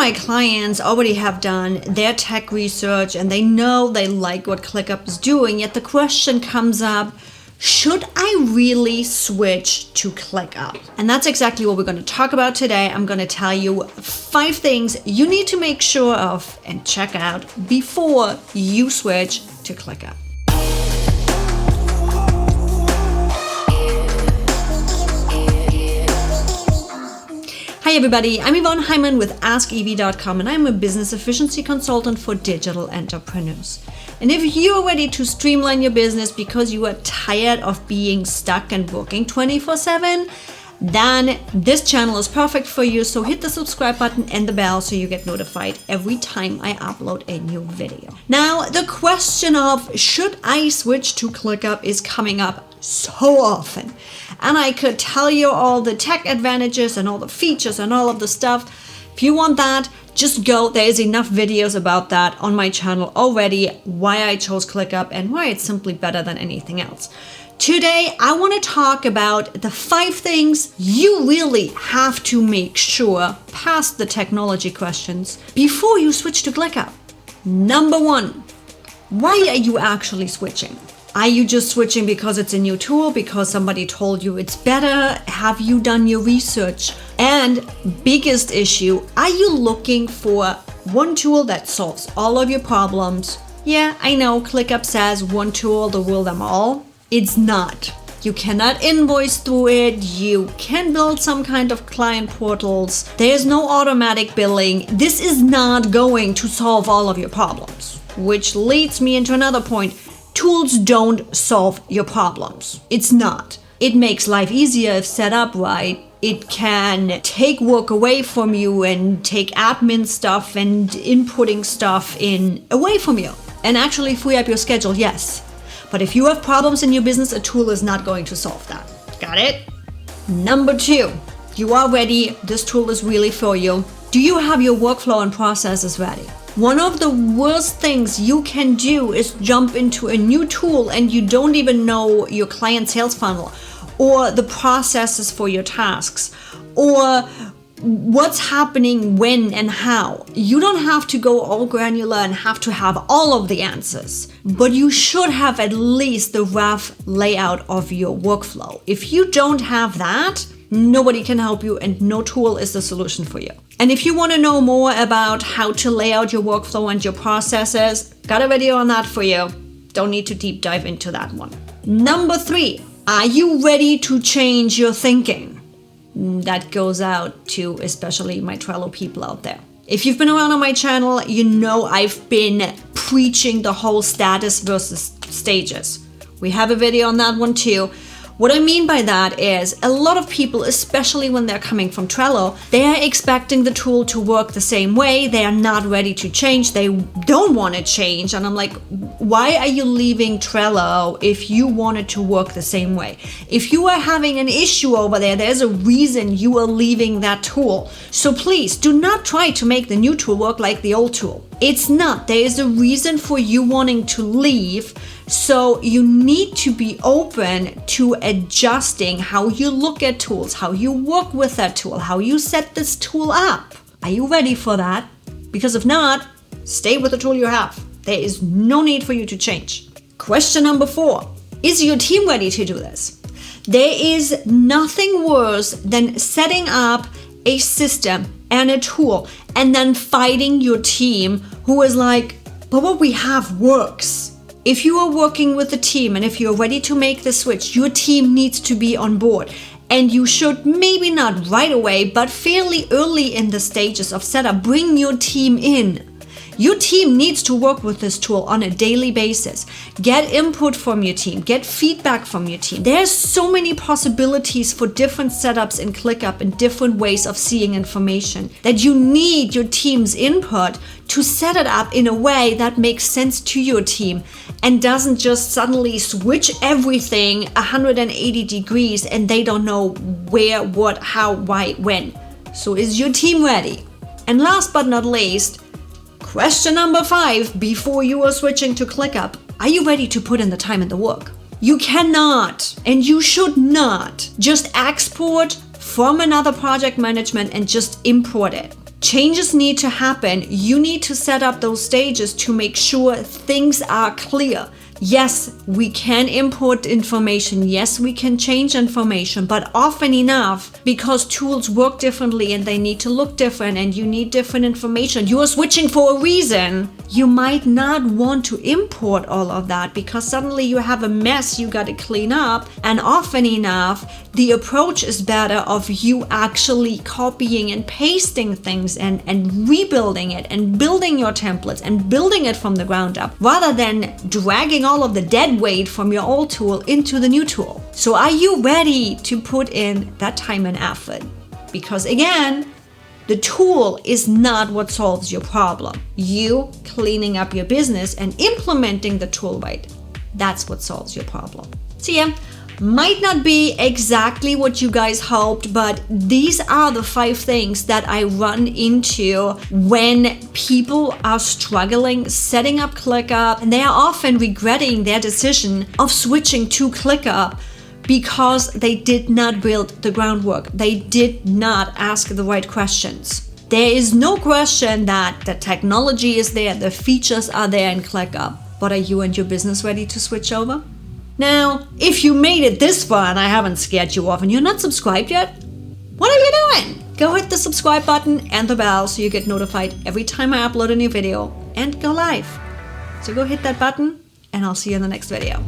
my clients already have done their tech research and they know they like what ClickUp is doing, yet the question comes up, should I really switch to ClickUp? And that's exactly what we're going to talk about today. I'm going to tell you 5 things you need to make sure of and check out before you switch to ClickUp. Hi everybody, I'm Yvonne Heimann with AskEv.com and I'm a business efficiency consultant for digital entrepreneurs. And if you are ready to streamline your business because you are tired of being stuck and working 24/7, then this channel is perfect for you. So hit the subscribe button and the bell so you get notified every time I upload a new video. Now, the question of should I switch to ClickUp is coming up so often. And I could tell you all the tech advantages and all the features and all of the stuff. If you want that, just go. There is enough videos about that on my channel already, why I chose ClickUp and why it's simply better than anything else. Today, I want to talk about the 5 things you really have to make sure past the technology questions before you switch to ClickUp. Number 1, why are you actually switching? Are you just switching because it's a new tool, because somebody told you it's better? Have you done your research? And biggest issue, are you looking for one tool that solves all of your problems? Yeah, I know ClickUp says one tool to rule them all. It's not. You cannot invoice through it. You can build some kind of client portals. There's no automatic billing. This is not going to solve all of your problems. Which leads me into another point. Tools don't solve your problems. It's not. It makes life easier if set up right. It can take work away from you and take admin stuff and inputting stuff away from you. And actually free up your schedule, yes. But if you have problems in your business, a tool is not going to solve that. Got it? Number 2, you are ready. This tool is really for you. Do you have your workflow and processes ready? One of the worst things you can do is jump into a new tool and you don't even know your client sales funnel or the processes for your tasks or what's happening when and how. You don't have to go all granular and have to have all of the answers, but you should have at least the rough layout of your workflow. If you don't have that, nobody can help you and no tool is the solution for you. And if you want to know more about how to lay out your workflow and your processes, got a video on that for you. Don't need to deep dive into that one. Number 3, are you ready to change your thinking? That goes out to especially my Trello people out there. If you've been around on my channel, you know I've been preaching the whole status versus stages. We have a video on that one too. What I mean by that is a lot of people, especially when they're coming from Trello, they are expecting the tool to work the same way. They are not ready to change. They don't want to change. And I'm like, why are you leaving Trello if you want it to work the same way? If you are having an issue over there, there's a reason you are leaving that tool. So please do not try to make the new tool work like the old tool. It's not. There is a reason for you wanting to leave. So you need to be open to adjusting how you look at tools, how you work with that tool, how you set this tool up. Are you ready for that? Because if not, stay with the tool you have. There is no need for you to change. Question number 4, is your team ready to do this? There is nothing worse than setting up a system and a tool and then fighting your team who is like, but what we have works. If you are working with a team and if you're ready to make the switch, your team needs to be on board. And you should, maybe not right away, but fairly early in the stages of setup, bring your team in. Your team needs to work with this tool on a daily basis. Get input from your team, get feedback from your team. There's so many possibilities for different setups in ClickUp and different ways of seeing information that you need your team's input to set it up in a way that makes sense to your team and doesn't just suddenly switch everything 180 degrees and they don't know where, what, how, why, when. So is your team ready? And last but not least, question number 5, before you are switching to ClickUp, are you ready to put in the time and the work? You cannot and you should not just export from another project management and just import it. changes need to happen. You need to set up those stages to make sure things are clear. Yes, we can import information. Yes, we can change information, but often enough, because tools work differently and they need to look different and you need different information, you are switching for a reason. You might not want to import all of that because suddenly you have a mess you got to clean up. And often enough, the approach is better of you actually copying and pasting things and rebuilding it and building your templates and building it from the ground up rather than dragging all of the dead weight from your old tool into the new tool. So are you ready to put in that time and effort? Because again, the tool is not what solves your problem. You cleaning up your business and implementing the tool right, that's what solves your problem. So yeah, might not be exactly what you guys hoped, but these are the 5 things that I run into when people are struggling setting up ClickUp, and they are often regretting their decision of switching to ClickUp because they did not build the groundwork. They did not ask the right questions. There is no question that the technology is there, the features are there in ClickUp, but are you and your business ready to switch over? Now, if you made it this far and I haven't scared you off and you're not subscribed yet, what are you doing? Go hit the subscribe button and the bell so you get notified every time I upload a new video and go live. So go hit that button and I'll see you in the next video.